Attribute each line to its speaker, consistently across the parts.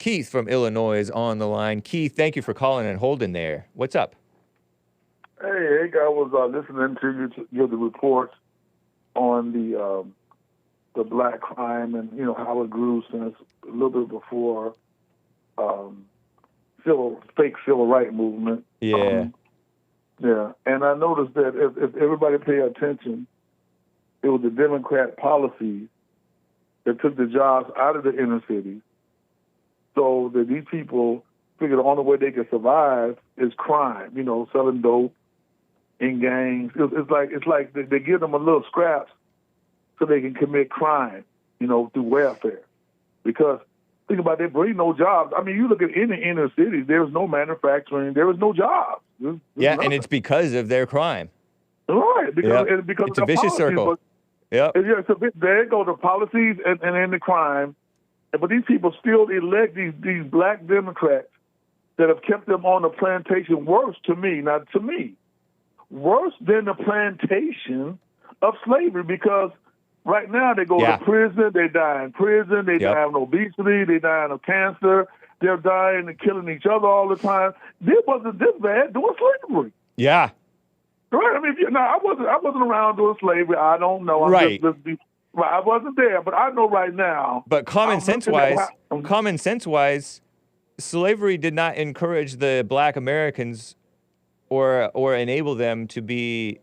Speaker 1: Keith from Illinois is on the line. Keith, thank you for calling and holding there. What's up?
Speaker 2: Hey, I was listening to you to give the reports on the black crime and how it grew since a little bit before fake civil rights movement.
Speaker 1: Yeah.
Speaker 2: Yeah, and I noticed that if everybody pay attention, it was the Democrat policies that took the jobs out of the inner cities, so that these people figured the only way they could survive is crime. Selling dope in gangs. It's like they give them a little scraps so they can commit crime, through welfare. Because think about it, they bring no jobs. I mean, you look at any inner cities, there's no manufacturing, there is no jobs. There's nothing.
Speaker 1: And it's because of their crime.
Speaker 2: Right, because
Speaker 1: it's
Speaker 2: of
Speaker 1: a vicious
Speaker 2: policies,
Speaker 1: circle.
Speaker 2: Yeah, it's a bit. There go the policies and the crime, but these people still elect these black Democrats that have kept them on the plantation worse worse than the plantation of slavery, because right now they go to prison, they die in prison, they die of obesity, they die of cancer, they're dying and killing each other all the time. This wasn't this bad doing slavery.
Speaker 1: Yeah.
Speaker 2: Right. I mean, I wasn't around doing slavery. I don't know. I wasn't there, but I know right now.
Speaker 1: But common sense wise, slavery did not encourage the black Americans or enable them to be.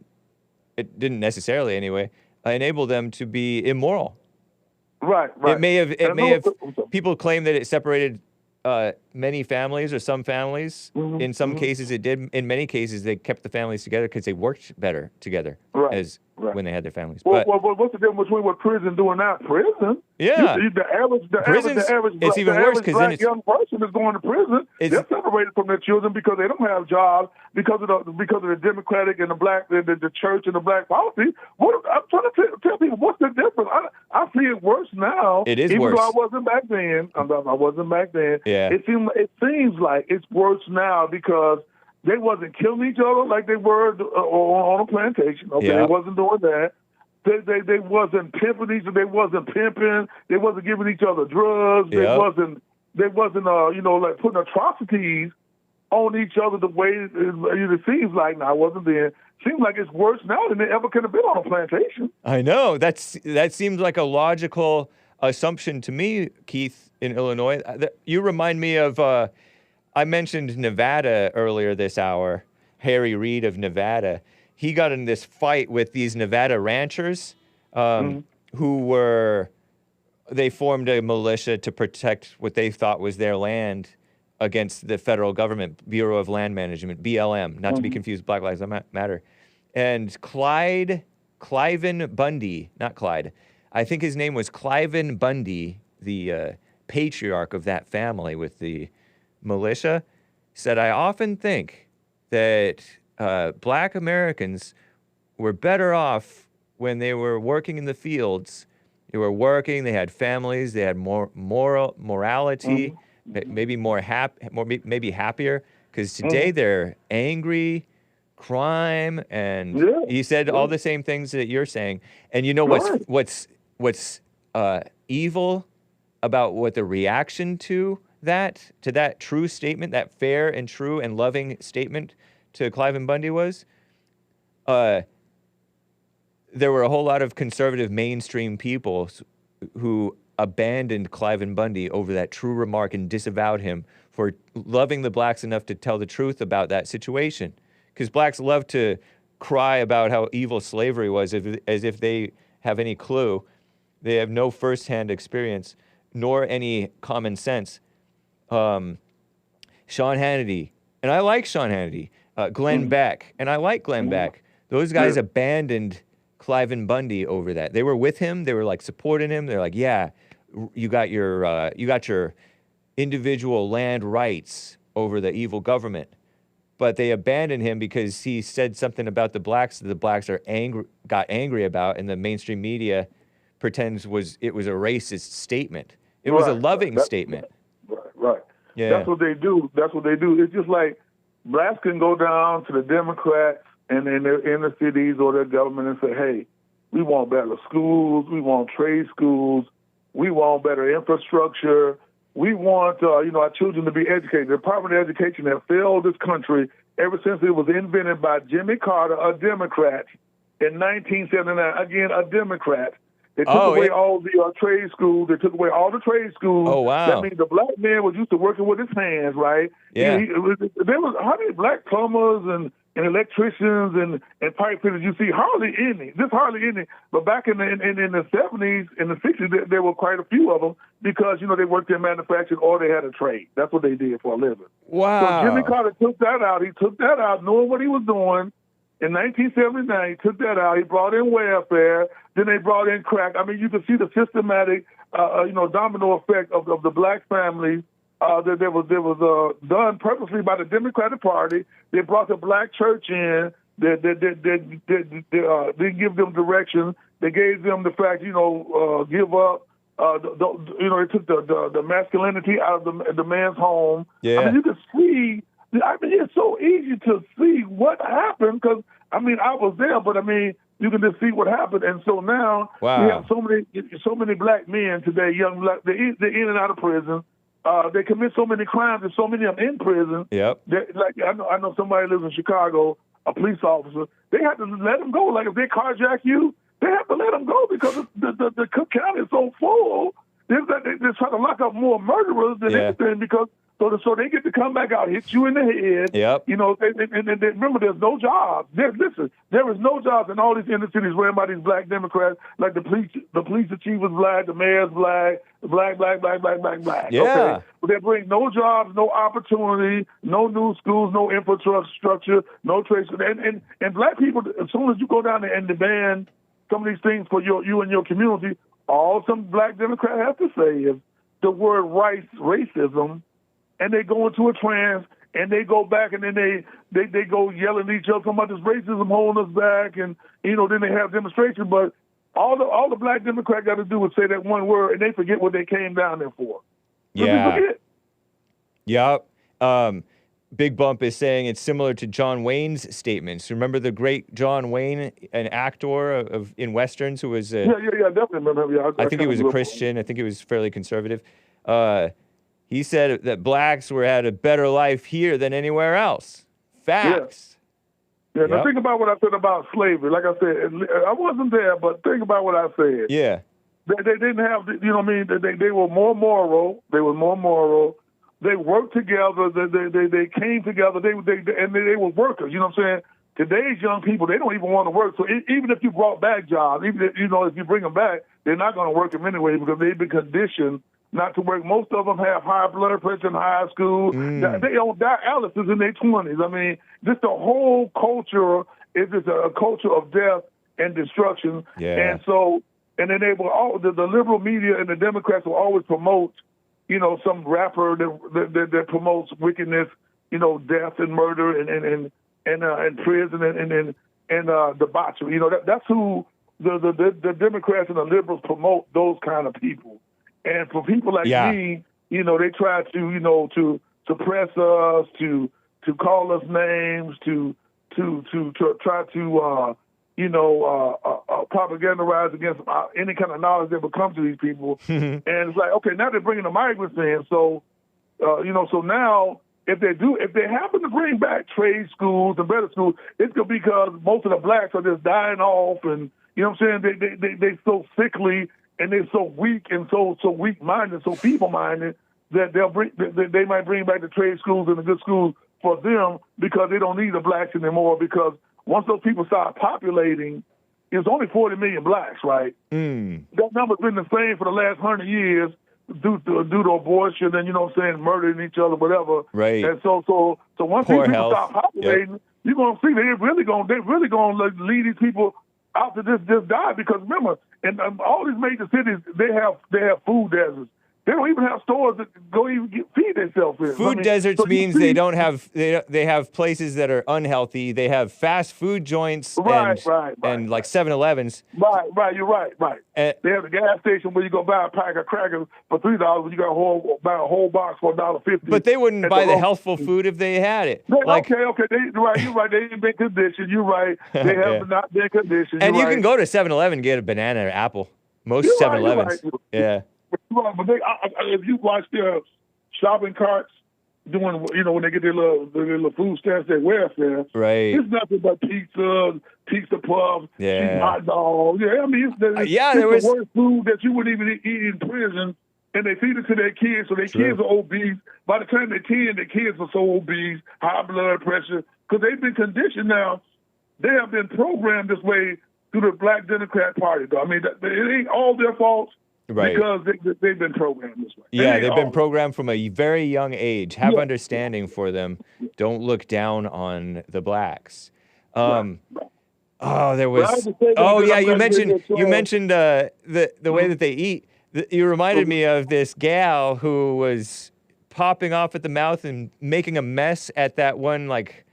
Speaker 1: It didn't necessarily, anyway, enable them to be immoral.
Speaker 2: Right.
Speaker 1: It may have. People claim that it separated many families or some families.
Speaker 2: Mm-hmm.
Speaker 1: In some cases, it did. In many cases, they kept the families together because they worked better together when they had their families.
Speaker 2: Well, what's the difference between what prison doing now? Prison?
Speaker 1: Yeah.
Speaker 2: The average
Speaker 1: it's even worse because then
Speaker 2: young person is going to prison. They're separated from their children because they don't have jobs because of the Democratic and the church and the black policy. I'm trying to tell people what's the difference. I see it worse now.
Speaker 1: It is
Speaker 2: even
Speaker 1: worse.
Speaker 2: Though I wasn't back then. I wasn't back then.
Speaker 1: Yeah.
Speaker 2: It seems like it's worse now because they wasn't killing each other like they were on a plantation. Okay, They wasn't doing that. They wasn't pimping each other. They wasn't pimping. They wasn't giving each other drugs. They wasn't like putting atrocities on each other the way it seems like now. I wasn't there. Seems like it's worse now than they ever could have been on a plantation.
Speaker 1: I know. That seems like a logical assumption to me, Keith, in Illinois. You remind me of, I mentioned Nevada earlier this hour, Harry Reid of Nevada. He got in this fight with these Nevada ranchers they formed a militia to protect what they thought was their land against the federal government, Bureau of Land Management, BLM, not to be confused with Black Lives Matter. And Cliven Bundy, not Clyde, I think his name was Cliven Bundy, the patriarch of that family with the militia, said, I often think that black Americans were better off when they were working in the fields. They were working, they had families, they had more morality, maybe maybe happier, because today they're angry, crime, and he said all the same things that you're saying. And you know what's evil about what the reaction to that true statement, that fair and true and loving statement to Cliven Bundy was? There were a whole lot of conservative mainstream people who abandoned Cliven Bundy over that true remark and disavowed him for loving the blacks enough to tell the truth about that situation. Because blacks love to cry about how evil slavery was as if they have any clue. They have no firsthand experience, nor any common sense. Sean Hannity, and I like Sean Hannity. Glenn Beck, and I like Glenn Beck. Those guys abandoned Cliven Bundy over that. They were with him. They were like supporting him. They're like, yeah, you got your individual land rights over the evil government. But they abandoned him because he said something about the blacks that the blacks got angry about, and the mainstream media pretends it was a racist statement. It was a loving statement.
Speaker 2: Right.
Speaker 1: Yeah.
Speaker 2: That's what they do. It's just like blacks can go down to the Democrats and in their inner cities or their government and say, hey, we want better schools, we want trade schools, we want better infrastructure, we want, our children to be educated. The Department of Education has failed this country ever since it was invented by Jimmy Carter, a Democrat, in 1979. Again, a Democrat. They took away all the trade schools. They took away all the trade schools.
Speaker 1: Oh, wow.
Speaker 2: That means the black man was used to working with his hands, right?
Speaker 1: Yeah.
Speaker 2: There was how many black plumbers and electricians and pipe fitters you see? Hardly any. Just hardly any. But back in the 70s, in the 60s, there were quite a few of them because, they worked in manufacturing or they had a trade. That's what they did for a living.
Speaker 1: Wow.
Speaker 2: So Jimmy Carter took that out. He took that out knowing what he was doing. In 1979, he took that out. He brought in welfare. Then they brought in crack. I mean, you can see the systematic, domino effect of the black family that was done purposely by the Democratic Party. They brought the black church in. They give them direction. They gave them the fact, give up. They took the masculinity out of the man's home.
Speaker 1: Yeah.
Speaker 2: I mean, you can see. It's so easy to see what happened because, I was there, but, you can just see what happened. And so now we have so many black men today, young black, they're in and out of prison. They commit so many crimes and so many of them in prison.
Speaker 1: Yep.
Speaker 2: I know somebody lives in Chicago, a police officer. They have to let them go. Like if they carjack you, they have to let them go because the Cook County is so full. They're trying to lock up more murderers than anything because so they get to come back out, hit you in the head.
Speaker 1: Yep.
Speaker 2: And remember, there's no jobs. There is no jobs in all these inner cities ran by these black Democrats. Like the police chief was black, the mayor's black.
Speaker 1: Yeah.
Speaker 2: Okay. But they bring no jobs, no opportunity, no new schools, no infrastructure, no trade. And black people, as soon as you go down there and demand some of these things for you and your community, all some black Democrat have to say is the word racism. And they go into a trance, and they go back, and then they go yelling at each other, talking about this racism holding us back, and then they have demonstrations. But all the black Democrats got to do is say that one word, and they forget what they came down there for.
Speaker 1: Yeah.
Speaker 2: They forget.
Speaker 1: Yep. Big Bump is saying it's similar to John Wayne's statements. Remember the great John Wayne, an actor in westerns who was
Speaker 2: yeah, definitely remember him. Yeah,
Speaker 1: I think he was a Christian. I think he was fairly conservative. He said that blacks had a better life here than anywhere else. Facts.
Speaker 2: Yeah. Now think about what I said about slavery. Like I said, I wasn't there, but think about what I said.
Speaker 1: Yeah.
Speaker 2: They didn't have, They were more moral. They were more moral. They worked together. They came together. They were workers. You know what I'm saying? Today's young people, they don't even want to work. So even if you brought back jobs, even if, if you bring them back, they're not going to work them anyway because they've been conditioned not to work. Most of them have high blood pressure in high school. They own dialysis in their 20s. Just the whole culture is just a culture of death and destruction.
Speaker 1: Yeah.
Speaker 2: And then they will the liberal media and the Democrats will always promote, some rapper that promotes wickedness, death and murder and prison and debauchery. That's who the Democrats and the liberals promote, those kind of people. And for people like me, they try to suppress us, to call us names, to try to propagandize against any kind of knowledge that would come to these people. And it's like, okay, now they're bringing the migrants in. So, so now if they happen to bring back trade schools and better schools, it's going to be because most of the blacks are just dying off and, they're so sickly and they're so weak and so weak-minded, so feeble-minded that they might bring back the trade schools and the good schools for them because they don't need the blacks anymore because once those people start populating, it's only 40 million blacks, right? That number's been the same for the last 100 years due to abortion and, murdering each other, whatever.
Speaker 1: Right.
Speaker 2: And so once
Speaker 1: Poor
Speaker 2: these people
Speaker 1: health.
Speaker 2: start populating, you're going to see they're really going to lead these people out to just die because remember, in all these major cities, they have food deserts. They don't even have stores that go even feed themselves in.
Speaker 1: Food deserts means they don't have they have places that are unhealthy. They have fast food joints and like 7-Elevens.
Speaker 2: Right. You're right. They have a gas station where you go buy a pack of crackers for $3 when you got buy a whole box for $1.50.
Speaker 1: But they wouldn't buy the healthful food if they had it.
Speaker 2: Okay. You're right. They ain't been conditioned. You're right. They have not been conditioned.
Speaker 1: And you can go to 7-Eleven and get a banana or apple. Most 7-Elevens.
Speaker 2: Right.
Speaker 1: Yeah.
Speaker 2: But if you watch their shopping carts doing, when they get their little food stamps, their welfare,
Speaker 1: Right.
Speaker 2: it's nothing but pizza puffs,
Speaker 1: Yeah.
Speaker 2: cheap hot dogs. Yeah, I mean, it's
Speaker 1: there was
Speaker 2: the worst food that you wouldn't even eat in prison, and they feed it to their kids, so their
Speaker 1: True.
Speaker 2: kids are obese. By the time they're 10, their kids are so obese, high blood pressure, because they've been conditioned now. They have been programmed this way through the Black Democrat Party. Though. I mean, it ain't all their fault.
Speaker 1: Right.
Speaker 2: Because they've been programmed this way.
Speaker 1: Yeah, they've been programmed from a very young age. Have understanding for them. Don't look down on the blacks.
Speaker 2: Right.
Speaker 1: Oh, there was. Oh, yeah, you mentioned the way that they eat. You reminded me of this gal who was popping off at the mouth and making a mess at that one, like,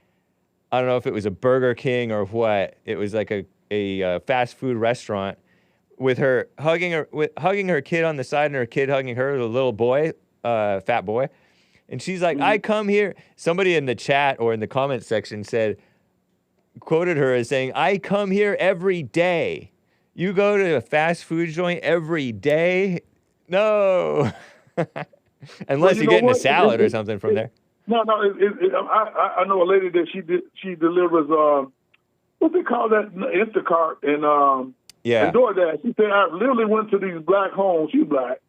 Speaker 1: I don't know if it was a Burger King or what. It was like a fast food restaurant. With her hugging her kid on the side and her kid hugging her, the little boy, fat boy. And she's like, I come here. Somebody in the chat or in the comment section quoted her as saying, I come here every day. You go to a fast food joint every day? No. Unless you get a salad or something from there.
Speaker 2: No. I know a lady that she delivers, what they call that, Instacart and
Speaker 1: yeah.
Speaker 2: And DoorDash. She said, I literally went to these black homes. She's black.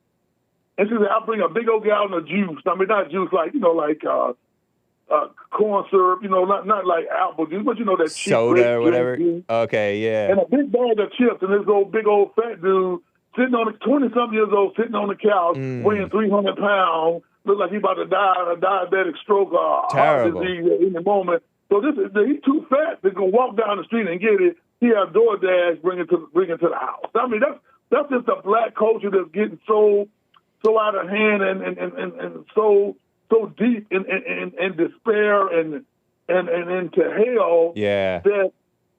Speaker 2: And she said, I'll bring a big old gallon of juice. I mean, not juice like, corn syrup, not like apple juice, but that cheap
Speaker 1: soda or whatever.
Speaker 2: Juice.
Speaker 1: Okay, yeah.
Speaker 2: And a big bag of chips. And this big old fat dude sitting on 20-something years old, sitting on the couch, weighing 300 pounds, look like he's about to die of a diabetic stroke or heart disease at any moment. So he's too fat to go walk down the street and get it. He has DoorDash bring it to the house. I mean, that's just a black culture that's getting so out of hand and so deep in despair and into hell.
Speaker 1: Yeah.
Speaker 2: That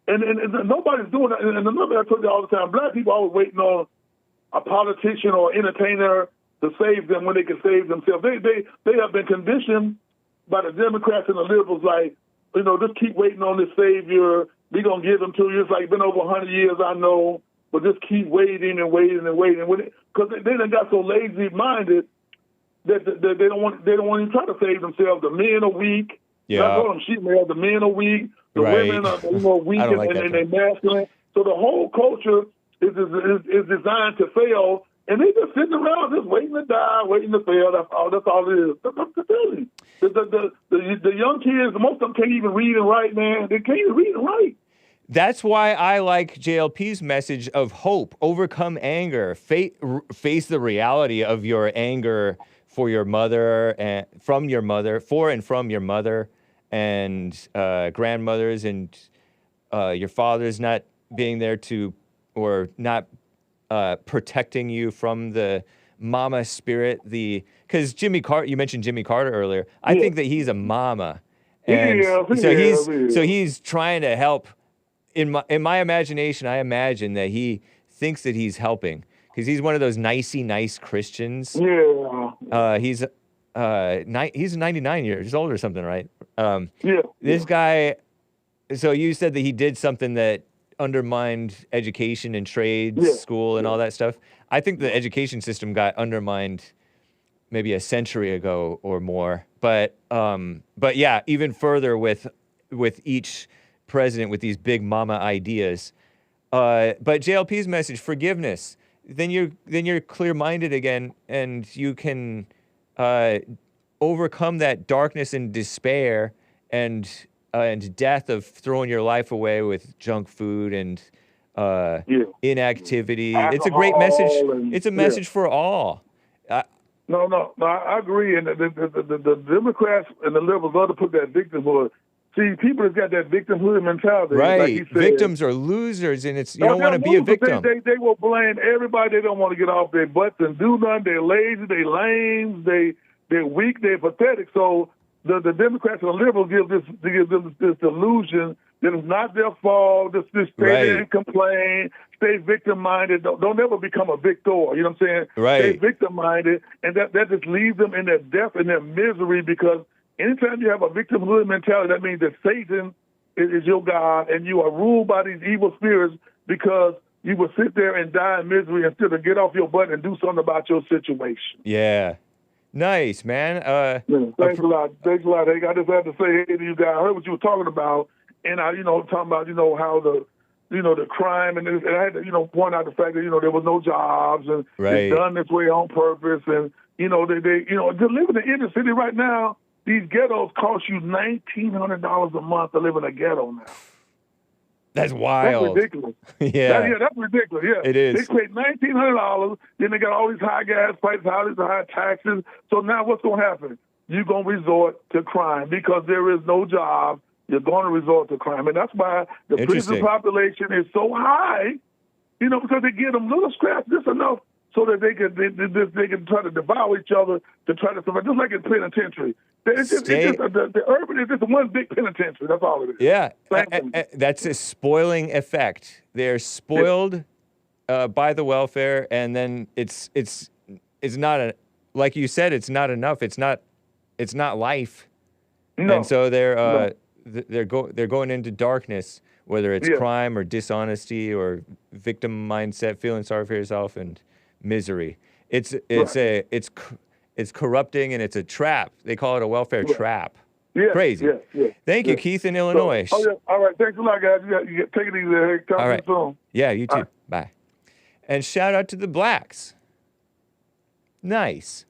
Speaker 2: and nobody's doing that. And another, I tell you all the time, black people always waiting on a politician or entertainer to save them when they can save themselves. They have been conditioned by the Democrats and the liberals, like, just keep waiting on this savior. We're going to give them to you. It's like been over 100 years, I know, but just keep waiting and waiting and waiting. Because they done got so lazy-minded that they don't want to even try to save themselves. The men are weak.
Speaker 1: Yeah.
Speaker 2: I call them sheep males. The men are weak. The women are weak and they're masculine. So the whole culture is designed to fail, and they just sitting around just waiting to die, waiting to fail. That's all it is. The young kids, most of them can't even read and write, man. They can't even read and write.
Speaker 1: That's why I like JLP's message of hope, overcome anger, face the reality of your anger for your mother and from your mother, for and from your mother and grandmothers and your father's not being there or not protecting you from the mama spirit, because you mentioned Jimmy Carter earlier. I think that he's a mama. And so he's trying to help. In my imagination, I imagine that he thinks that he's helping because he's one of those nice Christians.
Speaker 2: Yeah.
Speaker 1: He's 99 years old or something, right? This
Speaker 2: yeah.
Speaker 1: guy. So you said that he did something that undermined education and trade school and all that stuff. I think the education system got undermined maybe a century ago or more. But yeah, even further with each president with these big mama ideas. But JLP's message, forgiveness. Then you're clear-minded again, and you can overcome that darkness and despair and death of throwing your life away with junk food and inactivity. It's a great message. It's a message for all.
Speaker 2: No, I agree. And the Democrats and the liberals love to put that victimhood. See, people have got that victimhood mentality.
Speaker 1: Right.
Speaker 2: Like he said.
Speaker 1: Victims are losers, and you don't want to be a victim.
Speaker 2: They will blame everybody. They don't want to get off their butts and do nothing. They're lazy. They're lame. They're weak. They're pathetic. So the Democrats and the liberals give them this delusion that it's not their fault. Just stay there and complain. Stay victim-minded. Don't ever become a victor. You know what I'm saying?
Speaker 1: Right.
Speaker 2: Stay victim-minded, and that just leaves them in their death and their misery, because anytime you have a victimhood mentality, that means that Satan is your God, and you are ruled by these evil spirits because you would sit there and die in misery instead of get off your butt and do something about your situation.
Speaker 1: Yeah. Nice, man.
Speaker 2: Yeah, thanks a lot. Thanks a lot, Hank. I just had to say hey to you guys. I heard what you were talking about, and I, talking about, how the crime, and I had to, point out the fact that, there was no jobs, and
Speaker 1: Right.
Speaker 2: it's done this way on purpose, and, they just living in the inner city right now, these ghettos cost you $1,900 a month to live in a ghetto now.
Speaker 1: That's wild.
Speaker 2: That's ridiculous.
Speaker 1: Yeah.
Speaker 2: That's ridiculous. Yeah,
Speaker 1: It is.
Speaker 2: They paid $1,900. Then they got all these high gas prices, all these high taxes. So now what's going to happen? You're going to resort to crime because there is no job. You're going to resort to crime, and that's why the prison
Speaker 1: Interesting.
Speaker 2: population is so high. Because they give them little scraps, just enough, so that they can try to devour each other to try to survive. Just like in penitentiary. The urban is just one big penitentiary. That's all it is.
Speaker 1: Yeah.
Speaker 2: Same thing.
Speaker 1: That's a spoiling effect. They're spoiled by the welfare, and then it's not like you said, it's not enough. It's not life.
Speaker 2: No.
Speaker 1: And so they're going into darkness, whether it's crime or dishonesty or victim mindset, feeling sorry for yourself, and misery. It's corrupting, and it's a trap. They call it a welfare trap.
Speaker 2: Yeah,
Speaker 1: Crazy.
Speaker 2: Yeah.
Speaker 1: Thank you, Keith in Illinois.
Speaker 2: All right. Thanks a lot, guys. You take it easy. Hey, talk to you soon.
Speaker 1: Yeah, you too.
Speaker 2: All right.
Speaker 1: Bye. And shout out to the blacks. Nice.